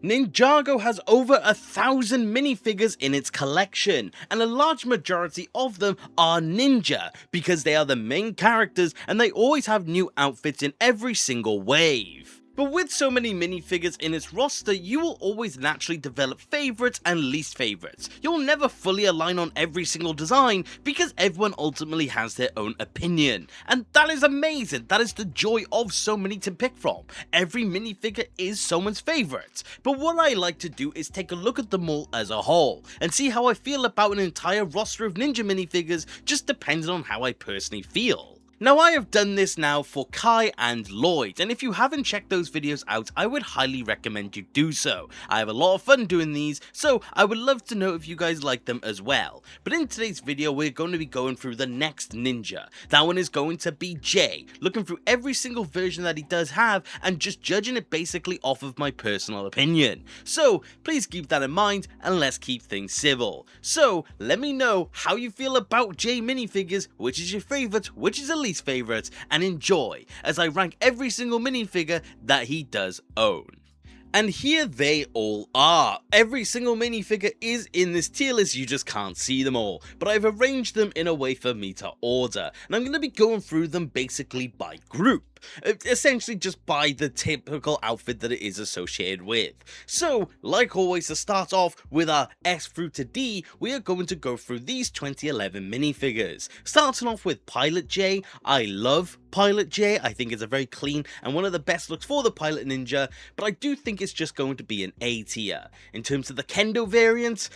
Ninjago has over 1,000 minifigures in its collection, and a large majority of them are ninja, because they are the main characters and they always have new outfits in every single wave. But with so many minifigures in its roster, you will always naturally develop favourites and least favourites. You'll never fully align on every single design because everyone ultimately has their own opinion. And that is amazing, that is the joy of so many to pick from. Every minifigure is someone's favourite. But what I like to do is take a look at them all as a whole, and see how I feel about an entire roster of ninja minifigures, just depending on how I personally feel. Now I have done this now for Kai and Lloyd, and if you haven't checked those videos out, I would highly recommend you do so. I have a lot of fun doing these, so I would love to know if you guys like them as well. But in today's video, we're going to be going through the next ninja. That one is going to be Jay, looking through every single version that he does have, and just judging it basically off of my personal opinion. So please keep that in mind, and let's keep things civil. So let me know how you feel about Jay minifigures, which is your favourite, which is a least favourite, and enjoy as I rank every single minifigure that he does own. And here they all are. Every single minifigure is in this tier list, you just can't see them all, but I've arranged them in a way for me to order, and I'm going to be going through them basically by group. Essentially just by the typical outfit that it is associated with. So, like always, to start off with our S through to D, we are going to go through these 2011 minifigures. Starting off with Pilot J. I love Pilot J, I think it's a very clean and one of the best looks for the Pilot Ninja, but I do think it's just going to be an A tier. In terms of the Kendo variant,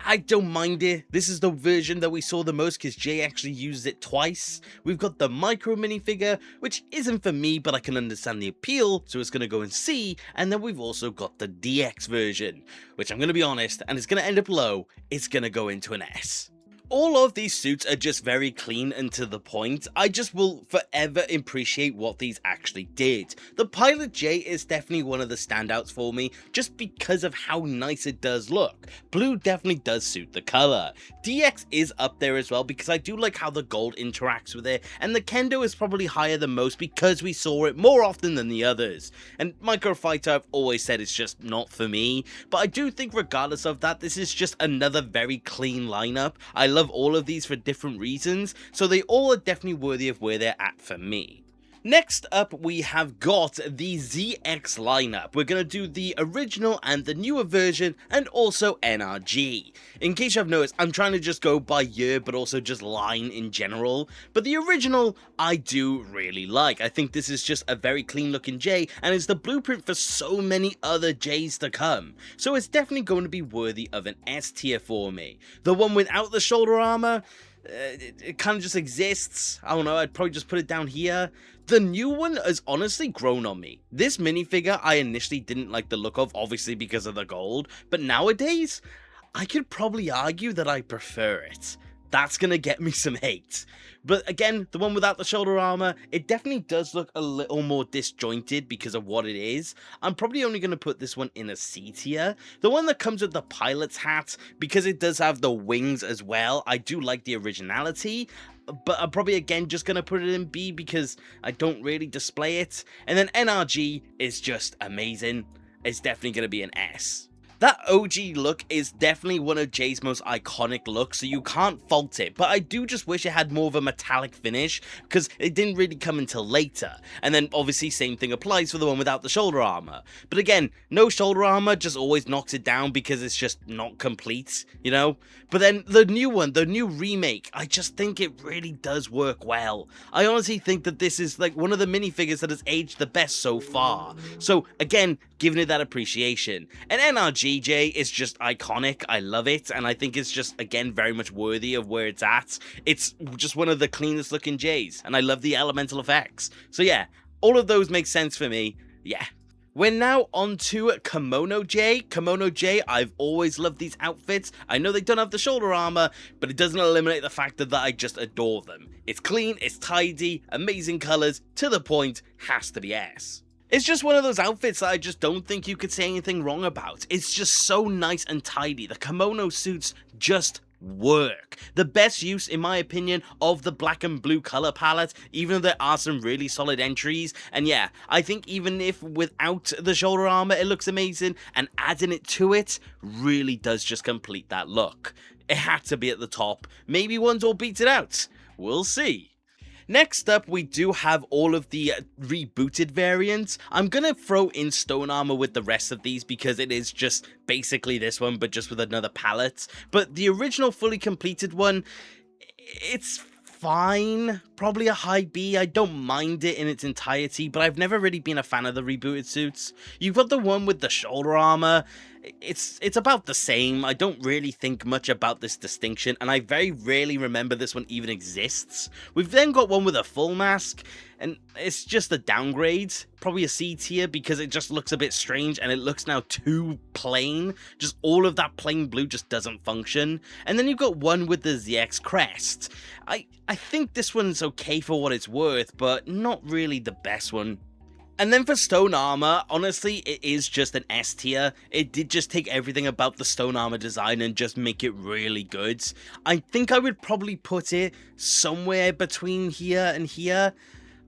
I don't mind it. This is the version that we saw the most because Jay actually used it twice. We've got the Micro minifigure, which isn't for me, but I can understand the appeal, so it's going to go in C. And then we've also got the DX version, which I'm going to be honest, and it's going to end up low, it's going to go into an S. All of these suits are just very clean and to the point. I just will forever appreciate what these actually did. The Pilot J is definitely one of the standouts for me, just because of how nice it does look. Blue definitely does suit the colour. DX is up there as well, because I do like how the gold interacts with it, and the Kendo is probably higher than most because we saw it more often than the others. And Micro Fighter, I've always said, it's just not for me, but I do think regardless of that, this is just another very clean lineup. I love all of these for different reasons, so they all are definitely worthy of where they're at for me. Next up, we have got the ZX lineup. We're going to do the original and the newer version, and also NRG. In case you have noticed, I'm trying to just go by year, but also just line in general. But the original, I do really like. I think this is just a very clean looking J, and it's the blueprint for so many other Js to come. So it's definitely going to be worthy of an S tier for me. The one without the shoulder armor, it kind of just exists. I don't know, I'd probably just put it down here. The new one has honestly grown on me. This minifigure I initially didn't like the look of, obviously because of the gold, but nowadays, I could probably argue that I prefer it. That's gonna get me some hate. But again, the one without the shoulder armor, it definitely does look a little more disjointed because of what it is. I'm probably only going to put this one in a C tier. The one that comes with the pilot's hat, because it does have the wings as well, I do like the originality. But I'm probably again just going to put it in B because I don't really display it. And then NRG is just amazing. It's definitely going to be an S. That OG look is definitely one of Jay's most iconic looks, so you can't fault it, but I do just wish it had more of a metallic finish, because it didn't really come until later. And then obviously same thing applies for the one without the shoulder armor. But again, no shoulder armor just always knocks it down because it's just not complete, you know? But then the new one, the new remake, I just think it really does work well. I honestly think that this is like one of the minifigures that has aged the best so far. So again, giving it that appreciation. And NRGJ is just iconic, I love it, and I think it's just, again, very much worthy of where it's at. It's just one of the cleanest looking Js, and I love the elemental effects. So yeah, all of those make sense for me, yeah. We're now on to Kimono J. Kimono J, I've always loved these outfits. I know they don't have the shoulder armor, but it doesn't eliminate the fact that I just adore them. It's clean, it's tidy, amazing colors, to the point, has to be S. It's just one of those outfits that I just don't think you could say anything wrong about. It's just so nice and tidy. The kimono suits just work. The best use, in my opinion, of the black and blue color palette, even though there are some really solid entries. And yeah, I think even if without the shoulder armor it looks amazing, and adding it to it really does just complete that look. It had to be at the top. Maybe ones will beat it out. We'll see. Next up, we do have all of the rebooted variants. I'm gonna throw in Stone Armor with the rest of these because it is just basically this one, but just with another palette. But the original fully completed one, it's fine. Probably a high B. I don't mind it in its entirety, but I've never really been a fan of the rebooted suits. You've got the one with the shoulder armor. It's about the same. I don't really think much about this distinction, and I very rarely remember this one even exists. We've then got one with a full mask, and it's just a downgrade, probably a C tier, because it just looks a bit strange, and it looks now too plain. Just all of that plain blue just doesn't function. And then you've got one with the ZX crest. I think this one's okay for what it's worth, but not really the best one. And then for Stone Armor, honestly, it is just an S tier. It did just take everything about the Stone Armor design and just make it really good. I think I would probably put it somewhere between here and here.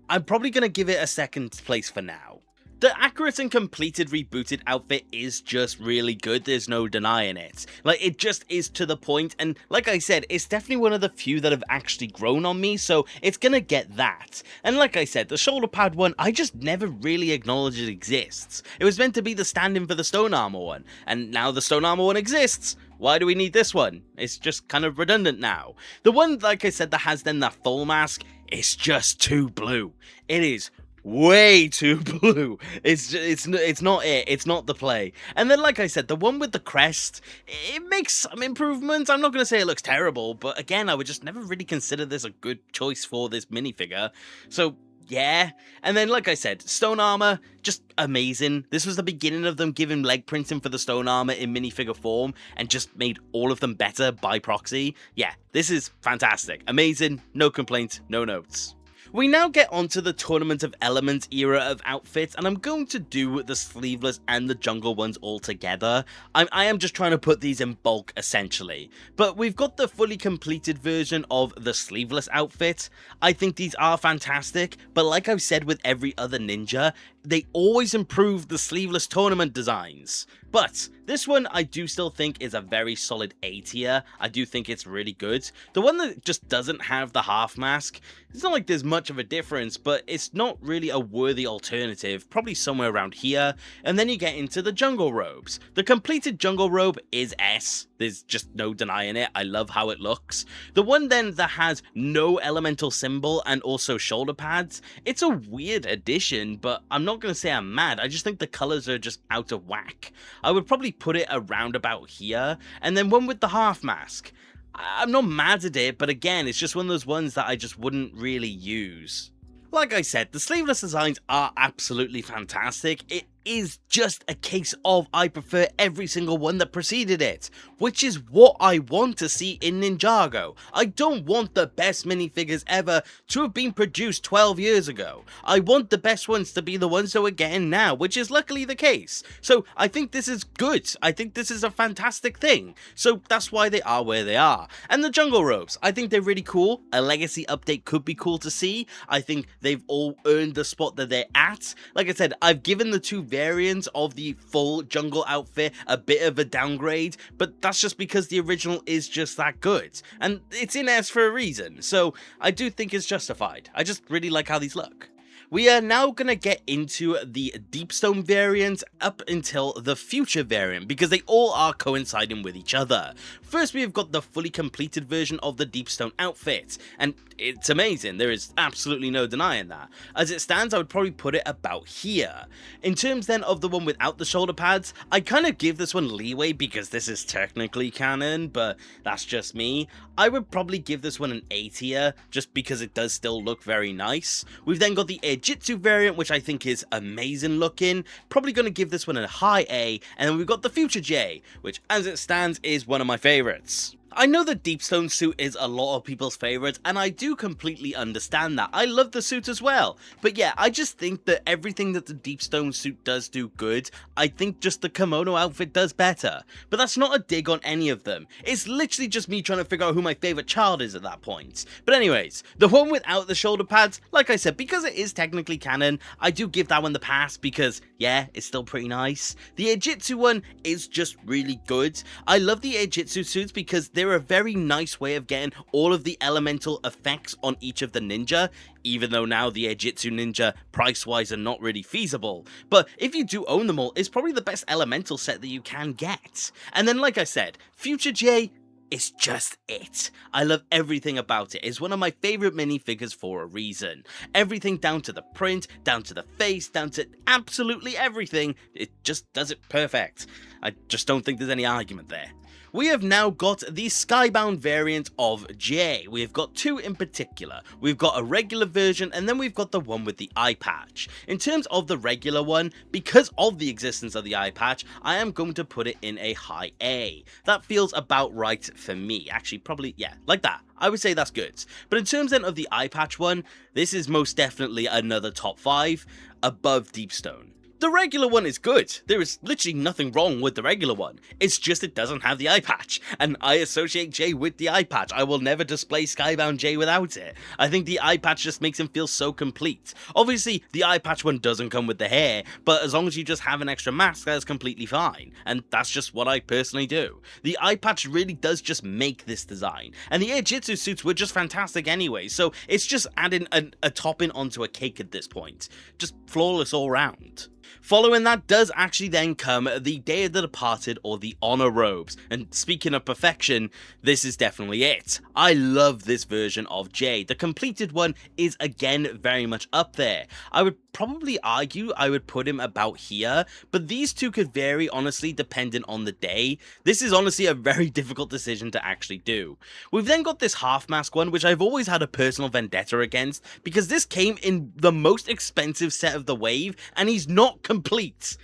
I'm probably going to give it a second place for now. The accurate and completed rebooted outfit is just really good, there's no denying it. Like, it just is to the point, and like I said, it's definitely one of the few that have actually grown on me, so it's gonna get that. And like I said, the shoulder pad one, I just never really acknowledged it exists. It was meant to be the stand-in for the Stone Armor one, and now the Stone Armor one exists. Why do we need this one? It's just kind of redundant now. The one, like I said, that has then that full mask, it's just too blue. It is way too blue. It's not it. It's not the play. And then, like I said, the one with the crest, it makes some improvements. I'm not going to say it looks terrible, but again, I would just never really consider this a good choice for this minifigure. So yeah. And then, like I said, Stone Armor, just amazing. This was the beginning of them giving leg printing for the Stone Armor in minifigure form and just made all of them better by proxy. Yeah, this is fantastic. Amazing. No complaints, no notes. We now get onto the Tournament of Elements era of outfits, and I'm going to do the sleeveless and the jungle ones all together. I am just trying to put these in bulk, essentially. But we've got the fully completed version of the sleeveless outfit. I think these are fantastic, but like I've said with every other ninja, they always improve the sleeveless tournament designs. But this one I do still think is a very solid A tier. I do think it's really good. The one that just doesn't have the half mask, it's not like there's much of a difference, but it's not really a worthy alternative, probably somewhere around here. And then you get into the jungle robes. The completed jungle robe is S. There's just no denying it. I love how it looks. The one then that has no elemental symbol and also shoulder pads, it's a weird addition, but I'm not going to say I'm mad. I just think the colors are just out of whack. I would probably put it around about here. And then one with the half mask. I'm not mad at it, but again, it's just one of those ones that I just wouldn't really use. Like I said, the sleeveless designs are absolutely fantastic. It is just a case of I prefer every single one that preceded it, which is what I want to see in Ninjago. I don't want the best minifigures ever to have been produced 12 years ago. I want the best ones to be the ones that we're getting now, which is luckily the case. So I think this is good. I think this is a fantastic thing. So that's why they are where they are. And the jungle robes, I think they're really cool. A legacy update could be cool to see. I think they've all earned the spot that they're at. Like I said, I've given the two variants of the full jungle outfit a bit of a downgrade, but that's just because the original is just that good, and it's in S for a reason, so I do think it's justified. I just really like how these look. We are now going to get into the Deepstone variant up until the future variant, because they all are coinciding with each other. First, we've got the fully completed version of the Deepstone outfit, and it's amazing. There is absolutely no denying that. As it stands, I would probably put it about here. In terms then of the one without the shoulder pads, I kind of give this one leeway because this is technically canon, but that's just me. I would probably give this one an A tier, just because it does still look very nice. We've then got the Jitsu variant, which I think is amazing looking. Probably going to give this one a high A. And then we've got the Future J, which as it stands is one of my favorites. I know the Deepstone suit is a lot of people's favourites, and I do completely understand that. I love the suit as well. But yeah, I just think that everything that the Deepstone suit does do good, I think just the kimono outfit does better. But that's not a dig on any of them. It's literally just me trying to figure out who my favourite child is at that point. But anyways, the one without the shoulder pads, like I said, because it is technically canon, I do give that one the pass because, yeah, it's still pretty nice. The Ejitsu one is just really good. I love the Ejitsu suits because they're a very nice way of getting all of the elemental effects on each of the ninja, even though now the Ejitsu ninja price-wise are not really feasible. But if you do own them all, it's probably the best elemental set that you can get. And then like I said, Future J, it's just it. I love everything about it. It's one of my favorite minifigures for a reason. Everything down to the print, down to the face, down to absolutely everything. It just does it perfect. I just don't think there's any argument there. We have now got the Skybound variant of J. We've got two in particular. We've got a regular version and then we've got the one with the eye patch. In terms of the regular one, because of the existence of the eye patch, I am going to put it in a high A. That feels about right for me. Actually, probably, yeah, like that. I would say that's good. But in terms then of the eye patch one, this is most definitely another top 5 above Deepstone. The regular one is good. There is literally nothing wrong with the regular one. It's just it doesn't have the eye patch, and I associate Jay with the eye patch. I will never display Skybound Jay without it. I think the eye patch just makes him feel so complete. Obviously, the eye patch one doesn't come with the hair, but as long as you just have an extra mask, that's completely fine, and that's just what I personally do. The eye patch really does just make this design, and the Air-Jitsu suits were just fantastic anyway, so it's just adding a topping onto a cake at this point. Just flawless all round. Following that does actually then come the Day of the Departed or the Honor Robes, and speaking of perfection, this is definitely it. I love this version of Jay. The completed one is again very much up there. I would probably argue I would put him about here, but these two could vary honestly depending on the day. This is honestly a very difficult decision to actually do. We've then got this half mask one, which I've always had a personal vendetta against, because this came in the most expensive set of the wave, and he's not complete.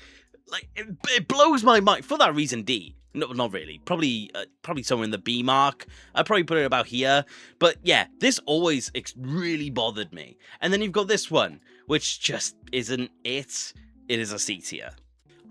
Like, it blows my mind. For that reason, D. No, not really. Probably somewhere in the B mark. I'd probably put it about here. But yeah, this always really bothered me. And then you've got this one, which just isn't it. It is a C tier.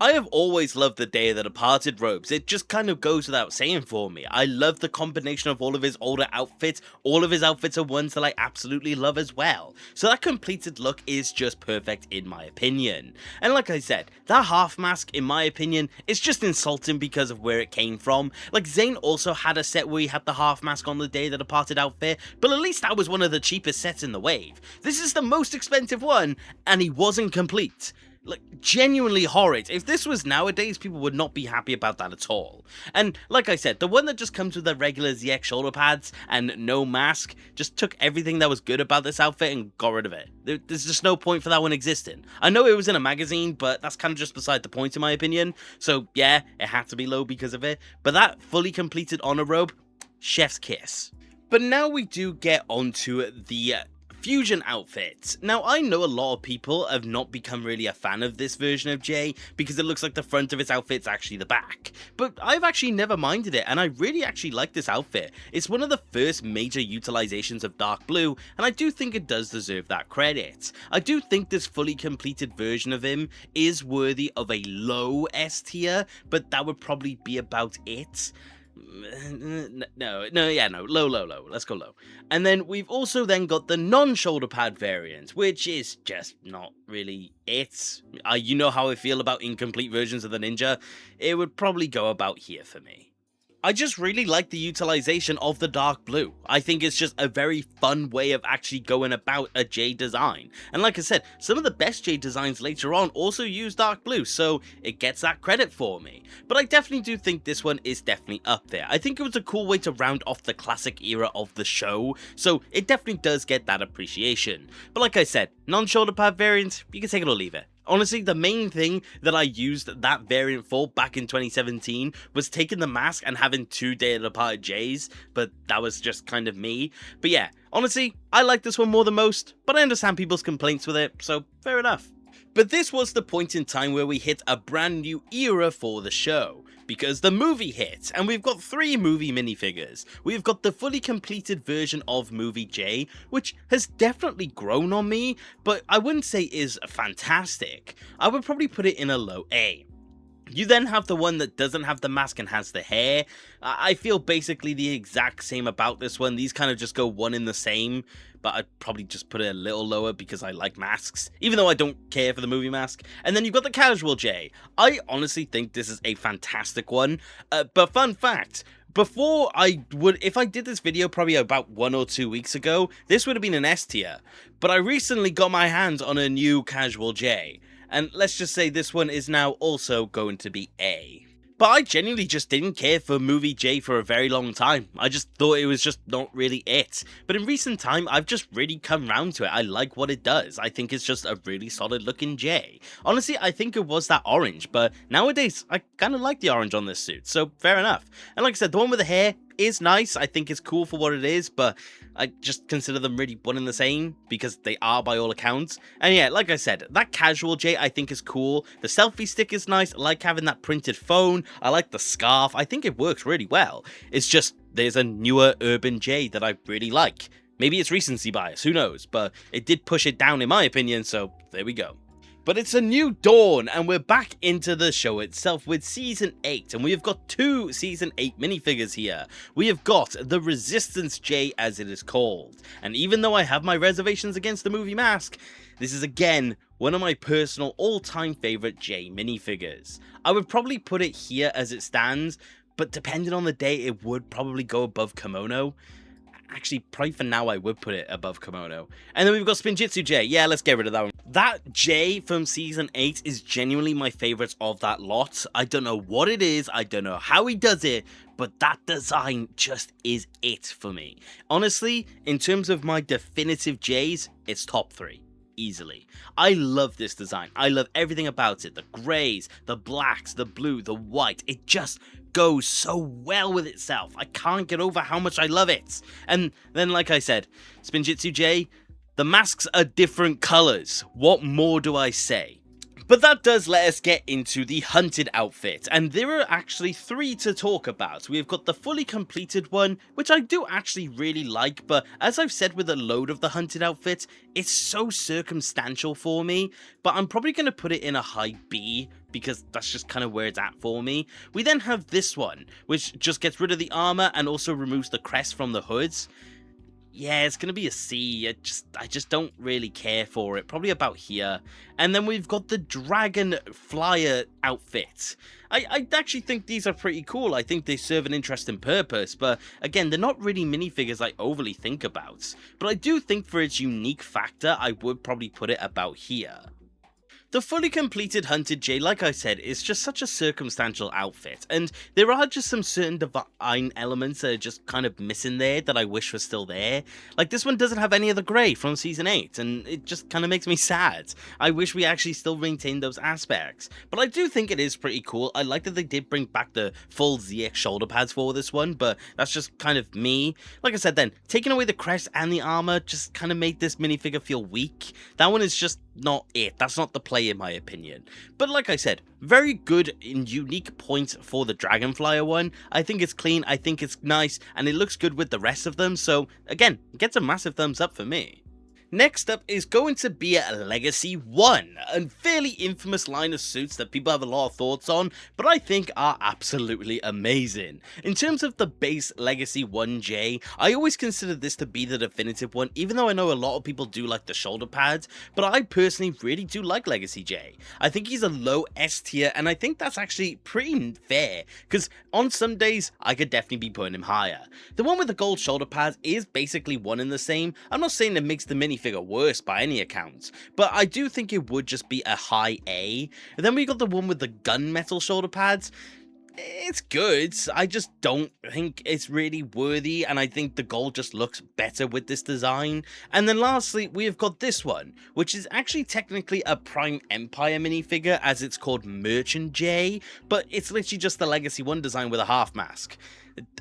I have always loved the Day of the Departed robes. It just kind of goes without saying for me. I love the combination of all of his older outfits. All of his outfits are ones that I absolutely love as well. So that completed look is just perfect in my opinion. And like I said, that half mask in my opinion is just insulting because of where it came from. Like Zayn also had a set where he had the half mask on the Day of the Departed outfit, but at least that was one of the cheapest sets in the wave. This is the most expensive one and he wasn't complete. Like, genuinely horrid. If this was nowadays, people would not be happy about that at all. And like I said, the one that just comes with the regular ZX shoulder pads and no mask just took everything that was good about this outfit and got rid of it. There's just no point for that one existing. I know it was in a magazine, but that's kind of just beside the point in my opinion. So yeah, it had to be low because of it. But that fully completed honor robe, chef's kiss. But now we do get onto the fusion outfits. Now, I know a lot of people have not become really a fan of this version of Jay because it looks like the front of his outfit's actually the back, but I've actually never minded it and I really actually like this outfit. It's one of the first major utilizations of dark blue and I do think it does deserve that credit. I do think this fully completed version of him is worthy of a low S tier, but that would probably be about it. No, low, let's go low. And then we've also then got the non-shoulder pad variant, which is just not really it. You know how I feel about incomplete versions of the ninja. It would probably go about here for me. I just really like the utilization of the dark blue. I think it's just a very fun way of actually going about a J design. And like I said, some of the best J designs later on also use dark blue, so it gets that credit for me. But I definitely do think this one is definitely up there. I think it was a cool way to round off the classic era of the show, so it definitely does get that appreciation. But like I said, non-shoulder pad variants, you can take it or leave it. Honestly, the main thing that I used that variant for back in 2017 was taking the mask and having 2 Day of the Departed J's, but that was just kind of me. But yeah, honestly, I like this one more than most, but I understand people's complaints with it, so fair enough. But this was the point in time where we hit a brand new era for the show, because the movie hit, and we've got 3 movie minifigures. We've got the fully completed version of Movie J, which has definitely grown on me, but I wouldn't say is fantastic. I would probably put it in a low A. You then have the one that doesn't have the mask and has the hair. I feel basically the exact same about this one. These kind of just go one in the same, but I'd probably just put it a little lower because I like masks, even though I don't care for the movie mask. And then you've got the casual J. I honestly think this is a fantastic one, but fun fact, if I did this video probably about 1 or 2 weeks ago, this would have been an S tier, but I recently got my hands on a new casual J. And let's just say this one is now also going to be A. But I genuinely just didn't care for Movie J for a very long time. I just thought it was just not really it. But in recent time, I've just really come round to it. I like what it does. I think it's just a really solid looking J. Honestly, I think it was that orange, but nowadays, I kind of like the orange on this suit, so fair enough. And like I said, the one with the hair is nice. I think it's cool for what it is, but I just consider them really one and the same because they are by all accounts. And yeah, like I said, that casual J I think is cool. The selfie stick is nice. I like having that printed phone. I like the scarf. I think it works really well. It's just there's a newer urban J that I really like. Maybe it's recency bias, who knows, but it did push it down in my opinion, so there we go. But it's a new dawn, and we're back into the show itself with Season 8, and we have got 2 Season 8 minifigures here. We have got the Resistance J, as it is called, and even though I have my reservations against the movie mask, this is again one of my personal all-time favourite J minifigures. I would probably put it here as it stands, but depending on the day, it would probably go above Kimono. Actually, probably for now, I would put it above Kimono. And then we've got Spinjitzu J. Yeah, let's get rid of that one. That J from Season 8 is genuinely my favourite of that lot. I don't know what it is, I don't know how he does it, but that design just is it for me. Honestly, in terms of my definitive Js, it's top 3. Easily. I love this design. I love everything about it. The greys, the blacks, the blue, the white. It just goes so well with itself. I can't get over how much I love it. And then, like I said, Spinjitzu J, the masks are different colors. What more do I say? But that does let us get into the hunted outfit, and there are actually 3 to talk about. We've got the fully completed one, which I do actually really like, but as I've said with a load of the hunted outfits, it's so circumstantial for me, but I'm probably going to put it in a high B, because that's just kind of where it's at for me. We then have this one, which just gets rid of the armor and also removes the crest from the hoods. Yeah, it's going to be a C. I just don't really care for it. Probably about here. And then we've got the Dragon Flyer outfit. I actually think these are pretty cool. I think they serve an interesting purpose. But again, they're not really minifigures I overly think about. But I do think for its unique factor, I would probably put it about here. The fully completed Hunted J, like I said, is just such a circumstantial outfit, and there are just some certain divine elements that are just kind of missing there that I wish were still there. Like, this one doesn't have any of the grey from Season 8, and it just kind of makes me sad. I wish we actually still maintained those aspects, but I do think it is pretty cool. I like that they did bring back the full ZX shoulder pads for this one, but that's just kind of me. Like I said then, taking away the crest and the armor just kind of made this minifigure feel weak. That one is just not it. That's not the play in my opinion. But like I said, very good and unique point for the Dragonflyer one. I think it's clean, I think it's nice, and it looks good with the rest of them. So again, it gets a massive thumbs up for me. Next up is going to be a Legacy 1, a fairly infamous line of suits that people have a lot of thoughts on, but I think are absolutely amazing. In terms of the base Legacy 1J, I always consider this to be the definitive one, even though I know a lot of people do like the shoulder pads, but I personally really do like Legacy J. I think he's a low S tier, and I think that's actually pretty fair, because on some days, I could definitely be putting him higher. The one with the gold shoulder pads is basically one and the same. I'm not saying it makes the minifigure worse by any accounts, but I do think it would just be a high A. And then we got the one with the gunmetal shoulder pads. It's good, I just don't think it's really worthy, and I think the gold just looks better with this design. And then lastly, we have got this one, which is actually technically a Prime Empire minifigure, as it's called Merchant J, but it's literally just the Legacy 1 design with a half mask,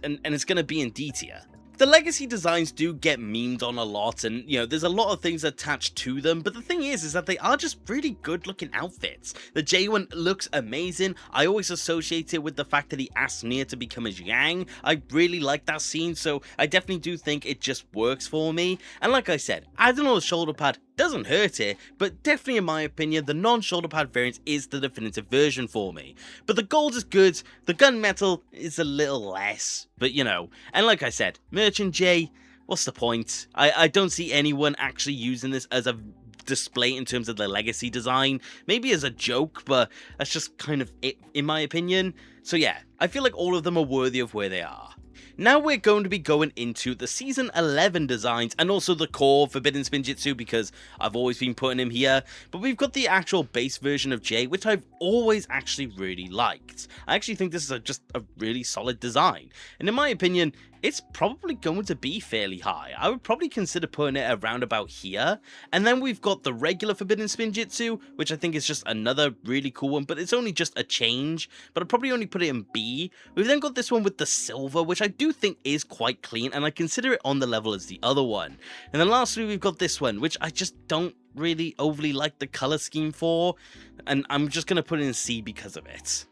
and it's going to be in D tier. The legacy designs do get memed on a lot, and there's a lot of things attached to them, but the thing is that they are just really good looking outfits. The Jay one looks amazing. I always associate it with the fact that he asked Nia to become his Yang. I really like that scene, so I definitely do think it just works for me. And like I said, adding on a shoulder pad doesn't hurt it, but definitely in my opinion, the non-shoulder pad variant is the definitive version for me. But the gold is good, the gunmetal is a little less, but and like I said, Merchant J, what's the point? I don't see anyone actually using this as a display in terms of the legacy design, maybe as a joke, but that's just kind of it in my opinion. So yeah, I feel like all of them are worthy of where they are. Now we're going to be going into the Season 11 designs and also the core Forbidden Spinjitzu because I've always been putting him here, but we've got the actual base version of Jay, which I've always actually really liked. I actually think this is just a really solid design, and in my opinion, it's probably going to be fairly high. I would probably consider putting it around about here. And then we've got the regular Forbidden Spinjitzu, which I think is just another really cool one, but it's only just a change, but I'd probably only put it in B. We've then got this one with the silver, which I do think is quite clean, and I consider it on the level as the other one. And then lastly, we've got this one, which I just don't really overly like the color scheme for, and I'm just going to put it in C because of it.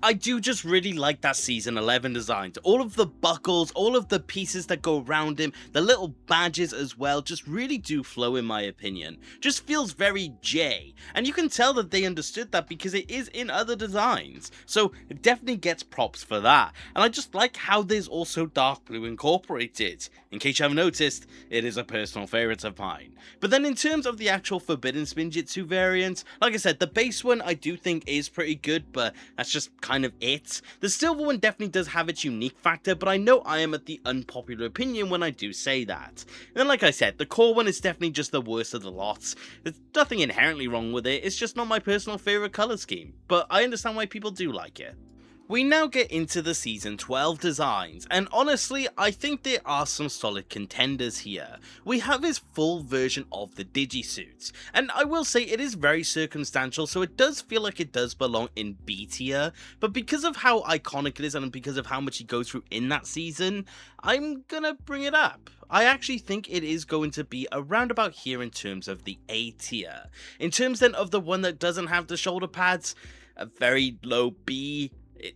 I do just really like that Season 11 designs. All of the buckles, all of the pieces that go around him, the little badges as well, just really do flow in my opinion. Just feels very J, and you can tell that they understood that because it is in other designs. So it definitely gets props for that. And I just like how there's also dark blue incorporated. In case you haven't noticed, it is a personal favorite of mine. But then in terms of the actual Forbidden Spinjitzu variant, like I said, the base one I do think is pretty good, but that's just kind of it. The silver one definitely does have its unique factor, but I know I am at the unpopular opinion when I do say that. And then like I said, the core one is definitely just the worst of the lots. There's nothing inherently wrong with it, it's just not my personal favorite color scheme, but I understand why people do like it. We now get into the Season 12 designs, and honestly, I think there are some solid contenders here. We have his full version of the Digisuits, and I will say it is very circumstantial, so it does feel like it does belong in B tier, but because of how iconic it is and because of how much he goes through in that season, I'm gonna bring it up. I actually think it is going to be around about here in terms of the A tier. In terms then of the one that doesn't have the shoulder pads, a very low B.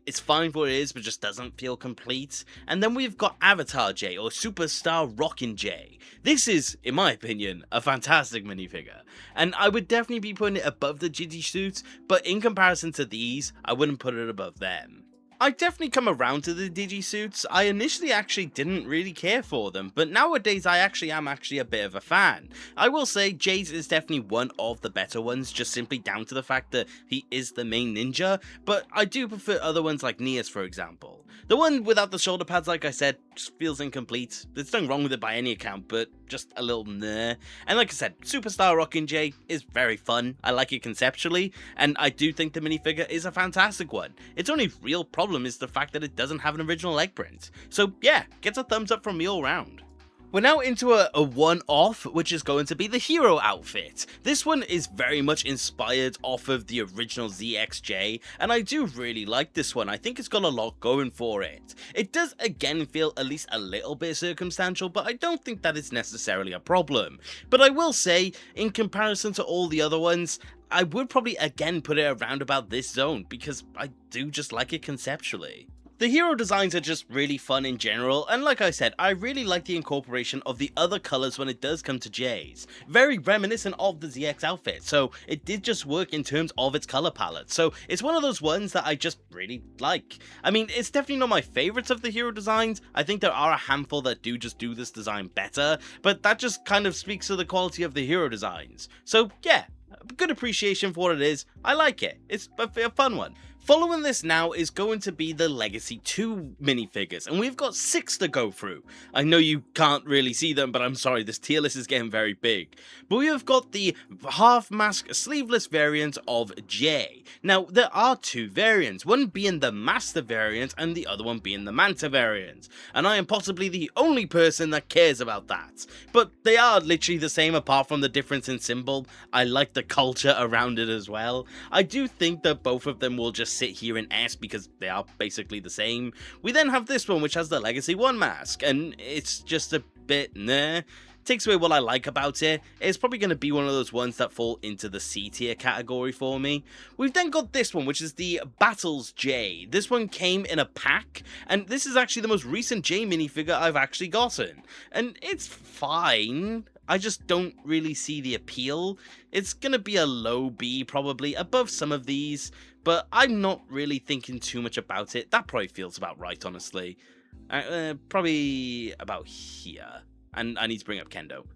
It's fine for what it is, but just doesn't feel complete. And then we've got Avatar J, or Superstar Rockin' J. This is, in my opinion, a fantastic minifigure, and I would definitely be putting it above the Digisuits, but in comparison to these, I wouldn't put it above them. I definitely come around to the Digisuits. I initially actually didn't really care for them, but nowadays I am actually a bit of a fan. I will say Jay's is definitely one of the better ones, just simply down to the fact that he is the main ninja, but I do prefer other ones like Nia's, for example. The one without the shoulder pads, like I said, just feels incomplete. There's nothing wrong with it by any account, but just a little meh. And like I said, Superstar Rockin' J is very fun. I like it conceptually, and I do think the minifigure is a fantastic one. Its only real problem is the fact that it doesn't have an original leg print. So yeah, gets a thumbs up from me all round. We're now into a one-off, which is going to be the hero outfit. This one is very much inspired off of the original ZXJ, and I do really like this one. I think it's got a lot going for it. It does again feel at least a little bit circumstantial, but I don't think that is necessarily a problem. But I will say, in comparison to all the other ones, I would probably again put it around about this zone, because I do just like it conceptually. The hero designs are just really fun in general, and like I said, I really like the incorporation of the other colours when it does come to Jay's. Very reminiscent of the ZX outfit, so it did just work in terms of its colour palette, so it's one of those ones that I just really like. I mean, it's definitely not my favourites of the hero designs. I think there are a handful that do just do this design better, but that just kind of speaks to the quality of the hero designs. So yeah, good appreciation for what it is. I like it. It's a fun one. Following this now is going to be the Legacy 2 minifigures, and we've got 6 to go through. I know you can't really see them, but I'm sorry, this tier list is getting very big. But we have got the half-mask sleeveless variant of Jay. Now, there are 2 variants, one being the Master variant and the other one being the Manta variant, and I am possibly the only person that cares about that. But they are literally the same apart from the difference in symbol. I like the culture around it as well. I do think that both of them will just just sit here in S because they are basically the same. We then have this one, which has the Legacy 1 mask, and it's just a bit nah. Takes away what I like about it. It's probably going to be one of those ones that fall into the C tier category for me. We've then got this one, which is the Battles J. This one came in a pack, and this is actually the most recent J minifigure I've actually gotten. And it's fine. I just don't really see the appeal. It's going to be a low B, probably, above some of these, but I'm not really thinking too much about it. That probably feels about right, honestly. Probably about here. And I need to bring up Kendo.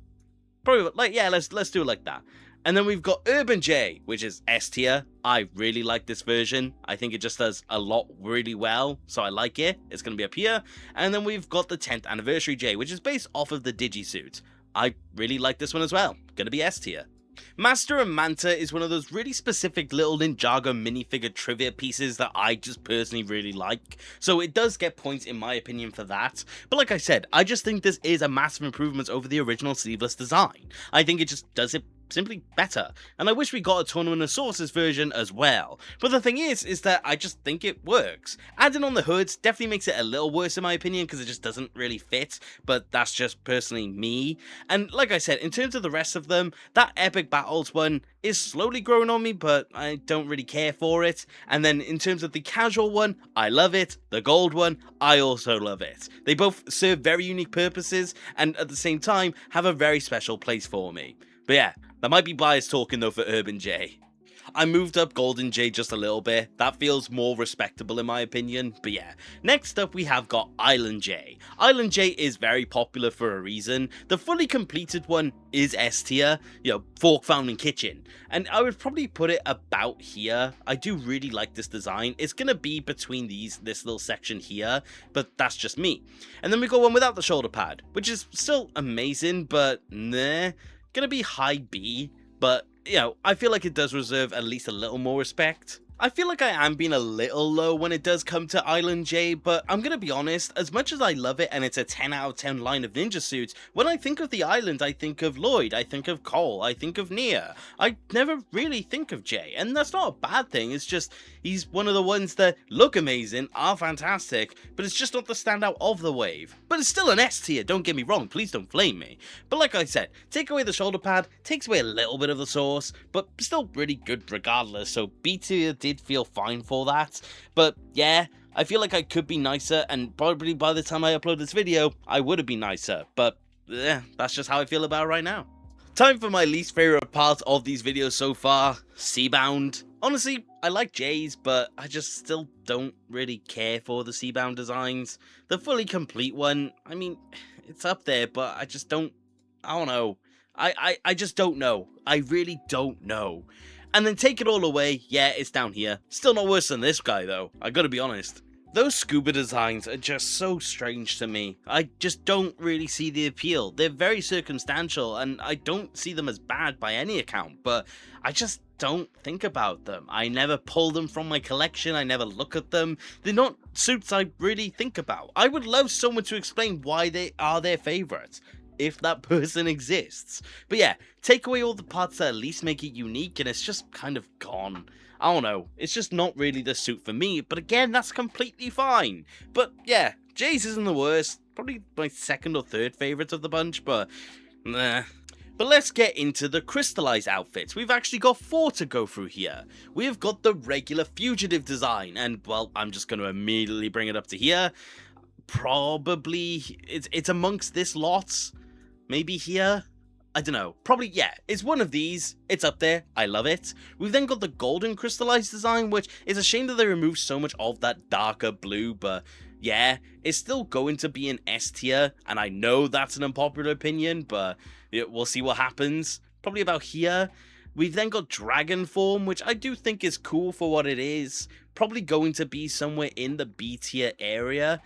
Probably, like, yeah, let's do it like that. And then we've got Urban J, which is S tier. I really like this version. I think it just does a lot really well, so I like it. It's going to be up here. And then we've got the 10th Anniversary J, which is based off of the Digisuit. I really like this one as well. Going to be S tier. Master and Manta is one of those really specific little Ninjago minifigure trivia pieces that I just personally really like, so it does get points in my opinion for that. But like I said, I just think this is a massive improvement over the original sleeveless design. I think it just does it simply better, and I wish we got a Tournament of Sources version as well. But the thing is that I just think it works. Adding on the hoods definitely makes it a little worse in my opinion because it just doesn't really fit, but that's just personally me. And like I said, in terms of the rest of them, that Epic Battles one is slowly growing on me, but I don't really care for it. And then in terms of the casual one, I love it. The gold one, I also love it. They both serve very unique purposes and at the same time have a very special place for me. But yeah, that might be biased talking though for Urban J. I moved up Golden J just a little bit. That feels more respectable in my opinion. But yeah, next up we have got Island J. Island J is very popular for a reason. The fully completed one is S tier, you know, Fork Fountain Kitchen. And I would probably put it about here. I do really like this design. It's going to be between this little section here, but that's just me. And then we got one without the shoulder pad, which is still amazing, but nah. Gonna be high B, but you know, I feel like it does reserve at least a little more respect. I feel like I am being a little low when it does come to Island J, but I'm gonna be honest, as much as I love it and it's a 10 out of 10 line of ninja suits, when I think of the island, I think of Lloyd, I think of Cole, I think of Nia. I never really think of Jay, and that's not a bad thing, it's just, he's one of the ones that look amazing, are fantastic, but it's just not the standout of the wave. But it's still an S tier, don't get me wrong, please don't flame me. But like I said, take away the shoulder pad, takes away a little bit of the sauce, but still really good regardless, so B tier did feel fine for that. But yeah, I feel like I could be nicer, and probably by the time I upload this video, I would have been nicer, but yeah, that's just how I feel about it right now. Time for my least favorite part of these videos so far, Seabound. Honestly, I like J's, but I just still don't really care for the Seabound designs. The fully complete one, I mean, it's up there, but I just don't, I don't know. I just don't know. I really don't know. And then take it all away, yeah, it's down here. Still not worse than this guy though, I gotta be honest. Those scuba designs are just so strange to me. I just don't really see the appeal. They're very circumstantial and I don't see them as bad by any account, but I just don't think about them. I never pull them from my collection, I never look at them. They're not suits I really think about. I would love someone to explain why they are their favorites, if that person exists. But yeah, take away all the parts that at least make it unique and it's just kind of gone. I don't know, it's just not really the suit for me, but again, that's completely fine. But yeah, Jay's isn't the worst, probably my second or third favourite of the bunch, but nah. But let's get into the crystallized outfits. We've actually got 4 to go through here. We have got the regular fugitive design, and well, I'm just going to immediately bring it up to here. Probably, it's amongst this lot. Maybe here? I don't know. Probably, yeah. It's one of these. It's up there. I love it. We've then got the golden crystallized design, which is a shame that they removed so much of that darker blue, but yeah, it's still going to be an S tier, and I know that's an unpopular opinion, but we'll see what happens. Probably about here. We've then got dragon form, which I do think is cool for what it is. Probably going to be somewhere in the B tier area,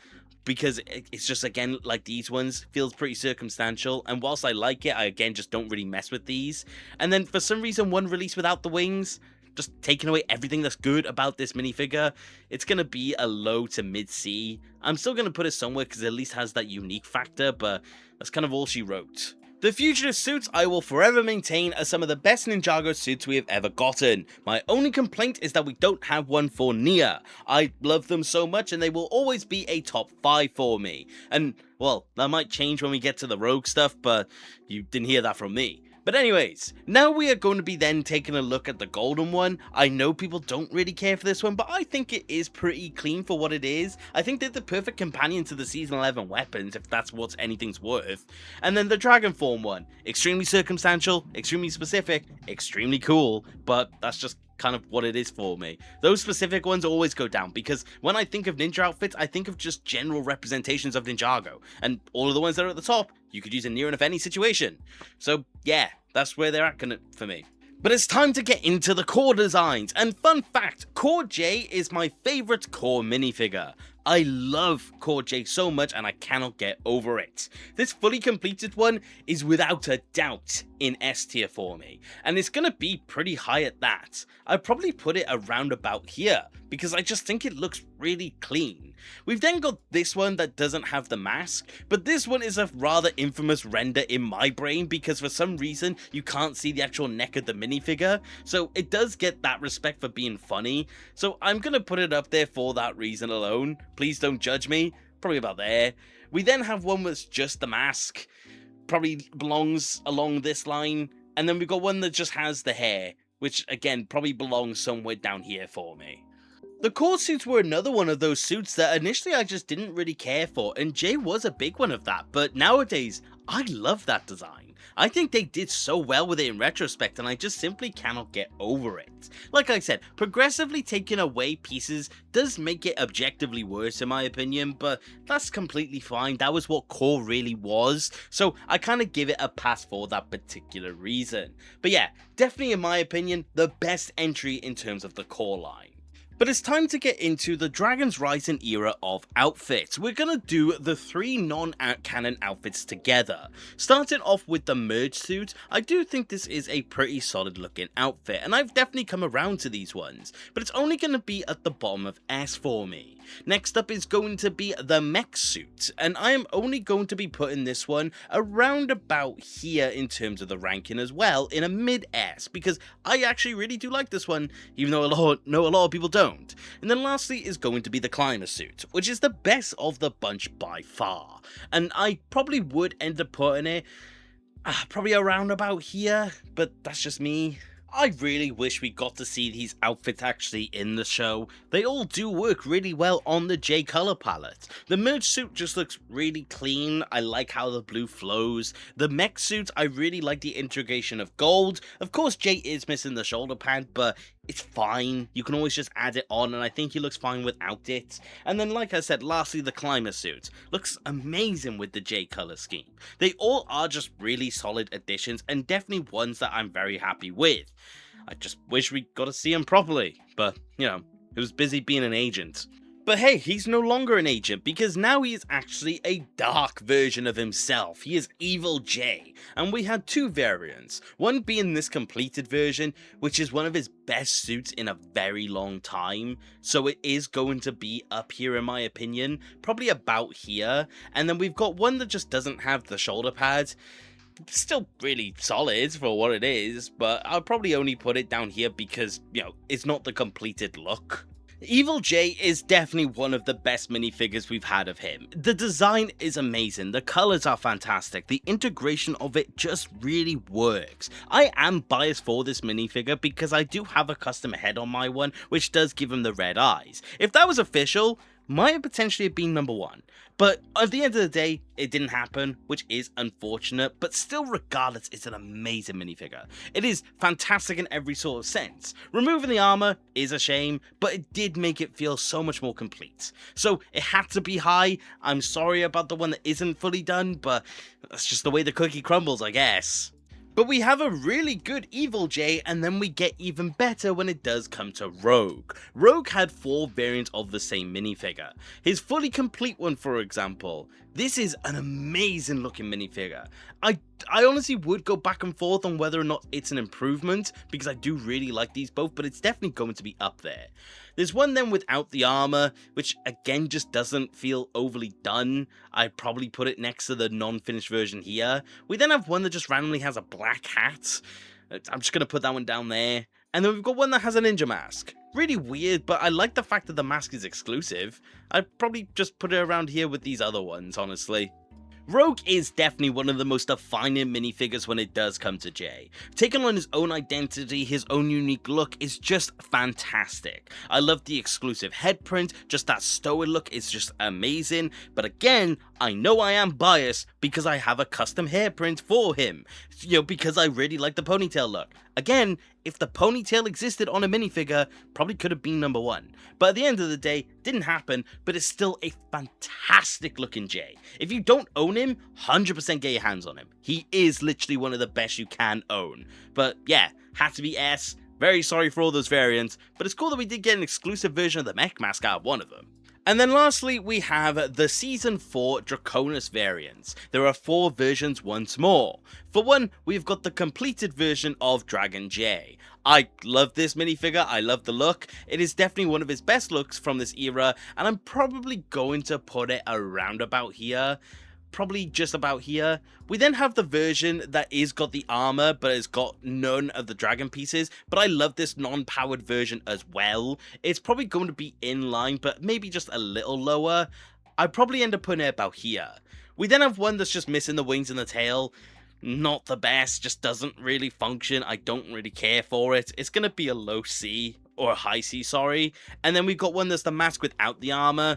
because it's just, again, like these ones, feels pretty circumstantial, and whilst I like it, I again just don't really mess with these. And then for some reason, one release without the wings, just taking away everything that's good about this minifigure, it's going to be a low to mid C. I'm still going to put it somewhere because it at least has that unique factor, but that's kind of all she wrote. The fugitive suits I will forever maintain are some of the best Ninjago suits we have ever gotten. My only complaint is that we don't have one for Nia. I love them so much and they will always be a top 5 for me. And, well, that might change when we get to the Rogue stuff, but you didn't hear that from me. But anyways, now we are going to be then taking a look at the golden one. I know people don't really care for this one, but I think it is pretty clean for what it is. I think they're the perfect companion to the Season 11 weapons, if that's what anything's worth. And then the dragon form one, extremely circumstantial, extremely specific, extremely cool, but that's just kind of what it is for me. Those specific ones always go down, because when I think of ninja outfits, I think of just general representations of Ninjago, and all of the ones that are at the top, you could use in near enough any situation. So yeah, that's where they're at for me. But it's time to get into the core designs, and fun fact, Core J is my favourite core minifigure. I love Core J so much and I cannot get over it. This fully completed one is without a doubt in S tier for me, and it's gonna be pretty high at that. I'd probably put it around about here, because I just think it looks really clean. We've then got this one that doesn't have the mask, but this one is a rather infamous render in my brain, because for some reason you can't see the actual neck of the minifigure, so it does get that respect for being funny, so I'm gonna put it up there for that reason alone. Please don't judge me, probably about there. We then have one with just the mask, probably belongs along this line, and then we've got one that just has the hair, which again probably belongs somewhere down here for me. The core suits were another one of those suits that initially I just didn't really care for, and Jay was a big one of that, but nowadays, I love that design. I think they did so well with it in retrospect, and I just simply cannot get over it. Like I said, progressively taking away pieces does make it objectively worse in my opinion, but that's completely fine. That was what core really was, so I kind of give it a pass for that particular reason. But yeah, definitely in my opinion, the best entry in terms of the core line. But it's time to get into the Dragon's Rising era of outfits. We're gonna do the 3 non-canon outfits together. Starting off with the merge suit, I do think this is a pretty solid looking outfit, and I've definitely come around to these ones, but it's only gonna be at the bottom of S for me. Next up is going to be the mech suit, and I am only going to be putting this one around about here in terms of the ranking as well, in a mid S, because I actually really do like this one, even though a lot of people don't. And then lastly is going to be the climber suit, which is the best of the bunch by far, and I probably would end up putting it probably around about here, but that's just me. I really wish we got to see these outfits actually in the show. They all do work really well on the J color palette. The merge suit just looks really clean. I like how the blue flows. The mech suit, I really like the integration of gold. Of course, J is missing the shoulder pad, but it's fine. You can always just add it on, and I think he looks fine without it. And then, like I said, lastly, the climber suit looks amazing with the J color scheme. They all are just really solid additions, and definitely ones that I'm very happy with. I just wish we got to see him properly, but, you know, he was busy being an agent. But hey, he's no longer an agent, because now he is actually a dark version of himself. He is Evil J, and we had 2 variants, one being this completed version, which is one of his best suits in a very long time, so it is going to be up here in my opinion, probably about here, and then we've got one that just doesn't have the shoulder pads. Still really solid for what it is, but I'll probably only put it down here because, you know, it's not the completed look. Evil J is definitely one of the best minifigures we've had of him. The design is amazing, the colors are fantastic, the integration of it just really works. I am biased for this minifigure because I do have a custom head on my one, which does give him the red eyes. If that was official, might have potentially been number 1. But at the end of the day, it didn't happen, which is unfortunate, but still regardless, it's an amazing minifigure. It is fantastic in every sort of sense. Removing the armor is a shame, but it did make it feel so much more complete. So it had to be high. I'm sorry about the one that isn't fully done, but that's just the way the cookie crumbles, I guess. But we have a really good Evil J, and then we get even better when it does come to Rogue. Rogue had 4 variants of the same minifigure. His fully complete one, for example. This is an amazing looking minifigure. I honestly would go back and forth on whether or not it's an improvement, because I do really like these both, but it's definitely going to be up there. There's one then without the armor, which again just doesn't feel overly done. I'd probably put it next to the non-finished version here. We then have one that just randomly has a black hat. I'm just gonna put that one down there. And then we've got one that has a ninja mask. Really weird, but I like the fact that the mask is exclusive. I'd probably just put it around here with these other ones, honestly. Rogue is definitely one of the most defining minifigures when it does come to Jay. Taking on his own identity, his own unique look is just fantastic. I love the exclusive head print, just that stoic look is just amazing, but again, I know I am biased because I have a custom hair print for him, because I really like the ponytail look. Again, if the ponytail existed on a minifigure, probably could have been number one. But at the end of the day, didn't happen, but it's still a fantastic looking Jay. If you don't own him, 100% get your hands on him. He is literally one of the best you can own. But yeah, had to be S. Very sorry for all those variants, but it's cool that we did get an exclusive version of the mech mask out of one of them. And then lastly, we have the Season 4 Draconis variants. There are 4 versions once more. For one, we've got the completed version of Dragon J. I love this minifigure, I love the look. It is definitely one of his best looks from this era, and I'm probably going to put it around about here. Probably just about here. We then have the version that is got the armor but has got none of the dragon pieces, but I love this non-powered version as well. It's probably going to be in line, but maybe just a little lower. I'd probably end up putting it about here. We then have one that's just missing the wings and the tail. Not the best, just doesn't really function. I don't really care for it. It's gonna be a low C, or a high C, sorry. And then we've got one that's the mask without the armor.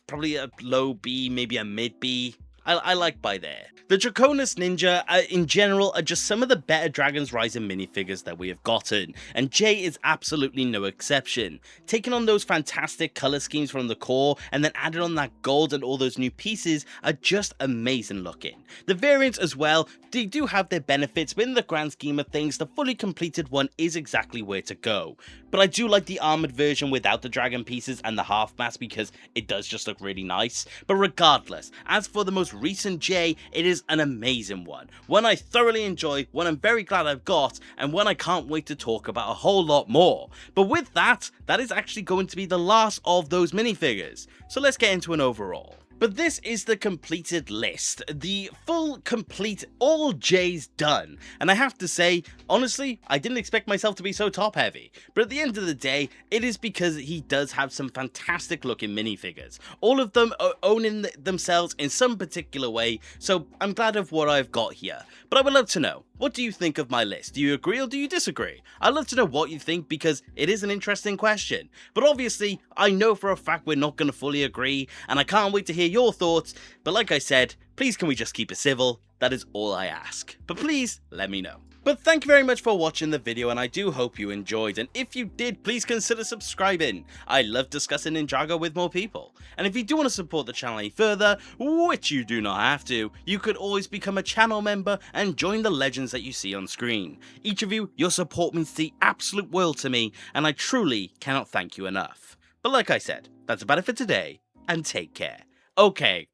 Probably a low B, maybe a mid B. I like by there. The Draconis Ninja, in general, are just some of the better Dragon's Rising minifigures that we have gotten, and Jay is absolutely no exception. Taking on those fantastic color schemes from the core, and then adding on that gold and all those new pieces are just amazing looking. The variants as well, they do have their benefits, but in the grand scheme of things, the fully completed one is exactly where to go. But I do like the armored version without the dragon pieces and the half mask because it does just look really nice. But regardless, as for the most recent Jay, it is an amazing one I thoroughly enjoy, one I'm very glad I've got, and one I can't wait to talk about a whole lot more. But with that, that is actually going to be the last of those minifigures, so let's get into an overall. But this is the completed list, the full, complete, all Jays done. And I have to say, honestly, I didn't expect myself to be so top heavy. But at the end of the day, it is because he does have some fantastic looking minifigures. All of them are owning themselves in some particular way, so I'm glad of what I've got here. But I would love to know, what do you think of my list? Do you agree or do you disagree? I'd love to know what you think because it is an interesting question. But obviously, I know for a fact we're not going to fully agree, and I can't wait to hear your thoughts. But like I said, please can we just keep it civil? That is all I ask. But please, let me know. But thank you very much for watching the video, and I do hope you enjoyed, and if you did, please consider subscribing. I love discussing Ninjago with more people. And if you do want to support the channel any further, which you do not have to, you could always become a channel member and join the legends that you see on screen. Each of you, your support means the absolute world to me, and I truly cannot thank you enough. But like I said, that's about it for today, and take care. Okay,